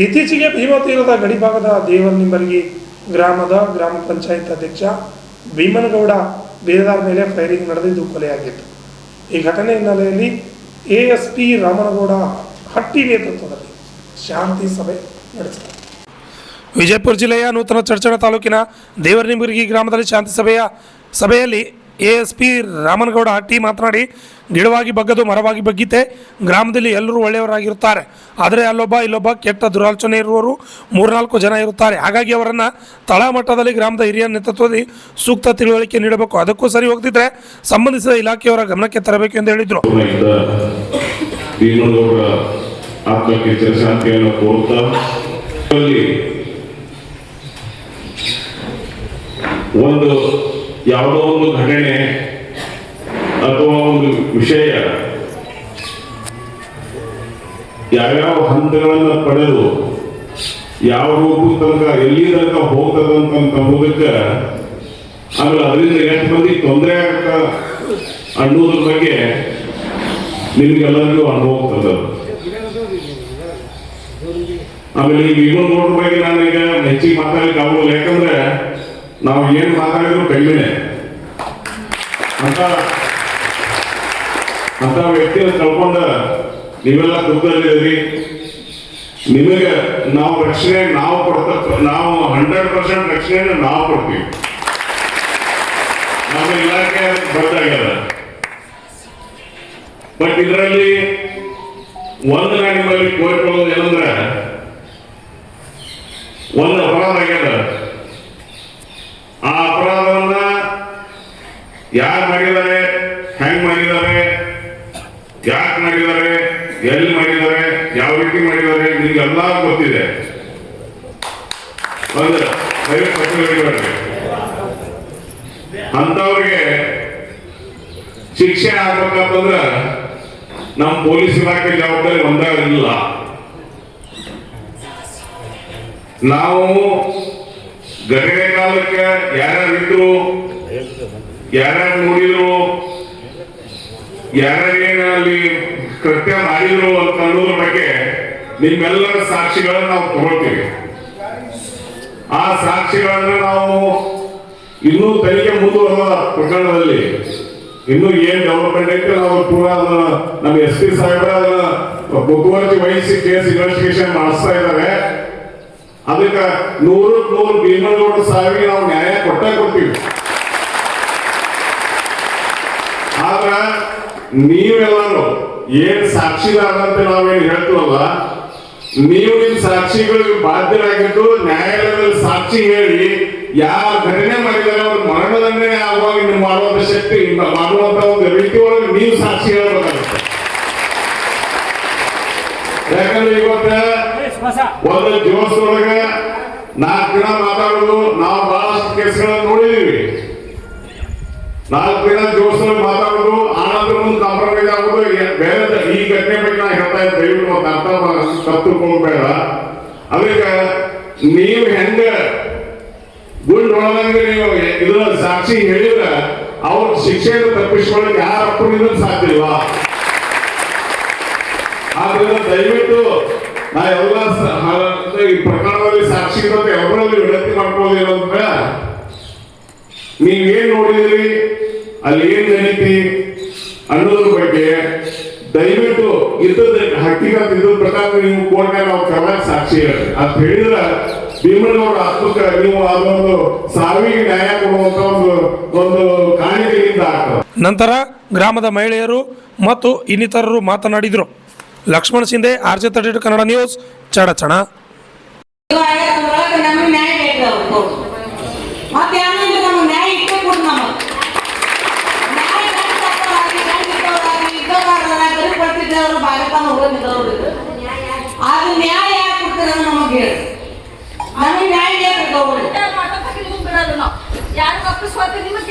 ಇತ್ತೀಚೆಗೆ ಭೀಮಾ ತೀರದ ಗಡಿಭಾಗದ ದೇವರನಿಂಬರಗಿ ಗ್ರಾಮದ ಗ್ರಾಮ ಪಂಚಾಯತ್ ಅಧ್ಯಕ್ಷ ಭೀಮನಗೌಡ ಬೇರೆದಾರ ಮೇಲೆ ಫೈರಿಂಗ್ ನಡೆದಿದ್ದು ಕೊಲೆಯಾಗಿತ್ತು. ಈ ಘಟನೆ ಹಿನ್ನೆಲೆಯಲ್ಲಿ ASP ರಾಮನಗೌಡ ಹಟ್ಟಿ ನೇತೃತ್ವದಲ್ಲಿ ಶಾಂತಿ ಸಭೆ ನಡೆಸಿದರು. ವಿಜಯಪುರ ಜಿಲ್ಲೆಯ ನೂತನ ಚಡಚಣ ತಾಲೂಕಿನ ದೇವರನಿಂಬರಗಿ ಗ್ರಾಮದಲ್ಲಿ ಶಾಂತಿ ಸಭೆಯಲ್ಲಿ ASP ರಾಮನಗೌಡ ಹಟ್ಟಿ ಮಾತನಾಡಿ, ಗಿಡವಾಗಿ ಬಗ್ಗದು ಮರವಾಗಿ ಬಗ್ಗಿತೆ. ಗ್ರಾಮದಲ್ಲಿ ಎಲ್ಲರೂ ಒಳ್ಳೆಯವರಾಗಿರುತ್ತಾರೆ, ಆದರೆ ಅಲ್ಲೊಬ್ಬ ಇಲ್ಲೊಬ್ಬ ಕೆಟ್ಟ ದುರಾಲೋಚನೆ ಇರುವವರು 3-4 ಜನ ಇರುತ್ತಾರೆ. ಹಾಗಾಗಿ ಅವರನ್ನು ತಳಮಟ್ಟದಲ್ಲಿ ಗ್ರಾಮದ ಹಿರಿಯ ನೇತೃತ್ವದಲ್ಲಿ ಸೂಕ್ತ ತಿಳುವಳಿಕೆ ನೀಡಬೇಕು. ಅದಕ್ಕೂ ಸರಿ ಹೋಗ್ತಿದ್ರೆ ಸಂಬಂಧಿಸಿದ ಇಲಾಖೆಯವರ ಗಮನಕ್ಕೆ ತರಬೇಕು ಎಂದು ಹೇಳಿದರು. ಒಂದು ಯಾವುದೋ ಒಂದು ಘಟನೆ ಅಥವಾ ಒಂದು ವಿಷಯ ಯಾವ್ಯಾವ ಹಂತಗಳನ್ನು ಪಡೆದು ಯಾವ ರೂಪದ ತನಕ ಎಲ್ಲಿ ತನಕ ಹೋಗ್ತದಂತಂಬುದಕ್ಕೆ, ಆಮೇಲೆ ಅದರಿಂದ ಎಷ್ಟು ಮಂದಿ ತೊಂದರೆ ಆಗ್ತ ಅನ್ನೋದ್ರ ಬಗ್ಗೆ ನಿಮ್ಗೆಲ್ಲರಿಗೂ ಅನುಭವ ಹೋಗ್ತದ. ಆಮೇಲೆ ಈಗ ಇನ್ನೊಂದು ನೋಡ್ರ ಬಗ್ಗೆ ನಾನೀಗ ಹೆಚ್ಚಿಗೆ ಮಾತಾಡ್ಲಿಕ್ಕೆ ಆಗೋಲ್ಲ, ಯಾಕಂದ್ರೆ ನಾವು ಏನು ಮಾತಾಡಿದ್ರು ಕಡಿಮೆ ಅಂತ ವ್ಯಕ್ತಿಯನ್ನು ಕಳ್ಕೊಂಡ ನೀವೆಲ್ಲ ದುಃಖದಲ್ಲಿದ್ದೀರಿ. ನಿಮಗೆ ನಾವು ರಕ್ಷಣೆ ನಾವು 100% ರಕ್ಷಣೆಯನ್ನು ನಾವು ಕೊಡ್ತೀವಿ. ನಮ್ಮ ಇಲಾಖೆ ಬದ್ದಾಗ್ಯದ. ಬಟ್ ಇದರಲ್ಲಿ ಒಂದು ನಾನು ನಿಮ್ಮಲ್ಲಿ ಕೋರಿಕೊಳ್ಳೋದು ಏನಂದ್ರೆ, ಒಂದು ಅಪರಾಧ ಆಗ್ಯದ. ಆ ಅಪರಾಧವನ್ನ ಯಾರು ಮಾಡಿದ್ದಾರೆ, ಹೆಂಗ್ ಮಾಡಿದ್ದಾರೆ, ಯಾಕೆ ಮಾಡಿದ್ದಾರೆ, ಎಲ್ಲಿ ಮಾಡಿದ್ದಾರೆ, ಯಾವ ರೀತಿ ಮಾಡಿದ್ದಾರೆ, ನಿಮ್ಗೆಲ್ಲ ಗೊತ್ತಿದೆ. ಅಂತವ್ರಿಗೆ ಶಿಕ್ಷೆ ಆಗ್ಬೇಕಂತಂದ್ರ ನಮ್ಮ ಪೊಲೀಸ್ ಇಲಾಖೆ ಜವಾಬ್ದಾರಿ ಒಂದಾಗಿಲ್ಲ. ನಾವು ಗಡಿಗೆ ಕಾಲಕ್ಕೆ ಯಾರ್ಯಾರಿದ್ರು, ಯಾರ್ಯಾರು ನೋಡಿದ್ರು, ಯಾರ್ಯಾರೇನಲ್ಲಿ ಕೃತ್ಯ ಮಾಡಿದ್ರು ಅಂತ ಅನ್ನೋದ್ರ ಬಗ್ಗೆ ನಿಮ್ಮೆಲ್ಲರ ಸಾಕ್ಷಿಗಳನ್ನು ನಾವು ತಗೊಳ್ತೀವಿ. ಆ ಸಾಕ್ಷಿಗಳನ್ನು ನಾವು ಇನ್ನೂ ತನಿಖೆ ಮುಂದುವರೆದ ಪ್ರಕರಣದಲ್ಲಿ ಇನ್ನೂ ಏನ್ ಡೆವಲಪ್ಮೆಂಟ್ ಐತೆ ನಾವು ಪೂರ ನಮ್ಮ SP ಸಾಹೇಬರ ಮುತುವರ್ಜಿ ವಹಿಸಿ ಕೇಸ್ ಇನ್ವೆಸ್ಟಿಗೇಷನ್ ಮಾಡಿಸ್ತಾ ಇದ್ದಾರೆ. ಅದಕ್ಕೆ 100% ಭೀಮನಗೌಡ ಸಾಹೇಬರಿಗೆ ನಾವು ನ್ಯಾಯ ಕೊಡ್ತೀವಿ. ಆದ್ರ ನೀವೆಲ್ಲರೂ ಏನ್ ಸಾಕ್ಷಿದಾರಂತೆ ನಾವೇನು ಹೇಳ್ತೀವಲ್ಲ, ನೀವು ನಿಮ್ ಸಾಕ್ಷಿಗಳಿಗೆ ಬಾಧ್ಯರಾಗಿದ್ದು ನ್ಯಾಯಾಲಯದಲ್ಲಿ ಸಾಕ್ಷಿ ಹೇಳಿ ಯಾವ ಘಟನೆ ಮಾಡಿದರೆ ಅವ್ರ ಮರಣದಂಡನೆ ಆಗುವಾಗ ನೀವು ಮಾಡುವಂತ ಶಕ್ತಿ ಮಾಡುವಂತ ಒಂದು ರೀತಿ ಒಳಗೆ ನೀವು ಸಾಕ್ಷಿ ಹೇಳಬೇಕಾಗುತ್ತೆ. ಯಾಕಂದ್ರೆ ಇವತ್ತ ಒಂದು ಜೋಸ್ನೊಳಗ 4 ದಿನ ಮಾತಾಡೋದು ನಾವು ಬಹಳಷ್ಟು ಕೇಸ್ಗಳನ್ನು ನೋಡಿದೀವಿ. 4 ದಿನ ಜೋಸ್ನೊಳಗೆ ಮಾತಾಡೋದು, ಆನಂತರ ಮುಂದೆ ಕಾಂಪ್ರಮೈಸ್ ಆಗೋದು. ಬೇರೆ ಈ ಘಟನೆ ಬಗ್ಗೆ ನಾ ಹೇಳ್ತಾ ಇದ್ದೆ, ದಯವಿಟ್ಟು ಒಂದು ಅರ್ಥ ತಪ್ಪುಕೊಳ್ಬೇಡ. ಅದಕ್ಕೆ ನೀವು ಹೆಂಗ ಗುಂಡೊಳದಂಗೆ ನೀವು ಇದನ್ನ ಸಾಕ್ಷಿ ಹೇಳಿದ್ರೆ ಅವ್ರ ಶಿಕ್ಷೆಯನ್ನು ತಪ್ಪಿಸ್ಕೊಳ್ಳಕ್ಕೆ ಯಾರ ಅಪ್ಪನಿಂದ ಸಾಧ್ಯ ಇಲ್ಲ. ಆದ್ರಿಂದ ದಯವಿಟ್ಟು ನಾ ಎಲ್ಲ ಈ ಪ್ರಕರಣದಲ್ಲಿ ಸಾಕ್ಷಿಗಳಂತೆ ಎಲ್ಲರಲ್ಲಿ ವಿನಂತಿ ಮಾಡ್ಕೊಳ್ಳೋದು ಏನಂದ್ರೆ, ನೀವೇನ್ ನೋಡಿದ್ರಿ, ಅಲ್ಲಿ ಏನ್ ನಡೀತಿ ಅನ್ನೋದ್ರ ಬಗ್ಗೆ ದಯವಿಟ್ಟು ಇದ್ದದ ಹಕ್ಕಿಗಂತ ಇದ್ರ ಪ್ರಕಾರ ನೀವು ಕೋರ್ಟ್ನ ನಾವು ಕರ್ನಾಟಕ ಸಾಕ್ಷಿ ಹೇಳ್ರಿ ಅಂತ ಹೇಳಿದ್ರೆ ಭೀಮನಗೌಡ ಆತ್ಮಕ್ಕೆ ನೀವು ಅದೊಂದು ಸಾವಿಗೆ ನ್ಯಾಯ ಕೊಡುವಂತ ಒಂದು ಕಾಣಿಕೆಯಿಂದ ಆಗ್ತದೆ. ನಂತರ ಗ್ರಾಮದ ಮಹಿಳೆಯರು ಮತ್ತು ಇನ್ನಿತರರು ಮಾತನಾಡಿದರು. Laxman Shinde, RJ32 Kannada news, Chadchan. ಯಾರು ಅಕಸ್ಮಾತ್ ನಿಮಗೆ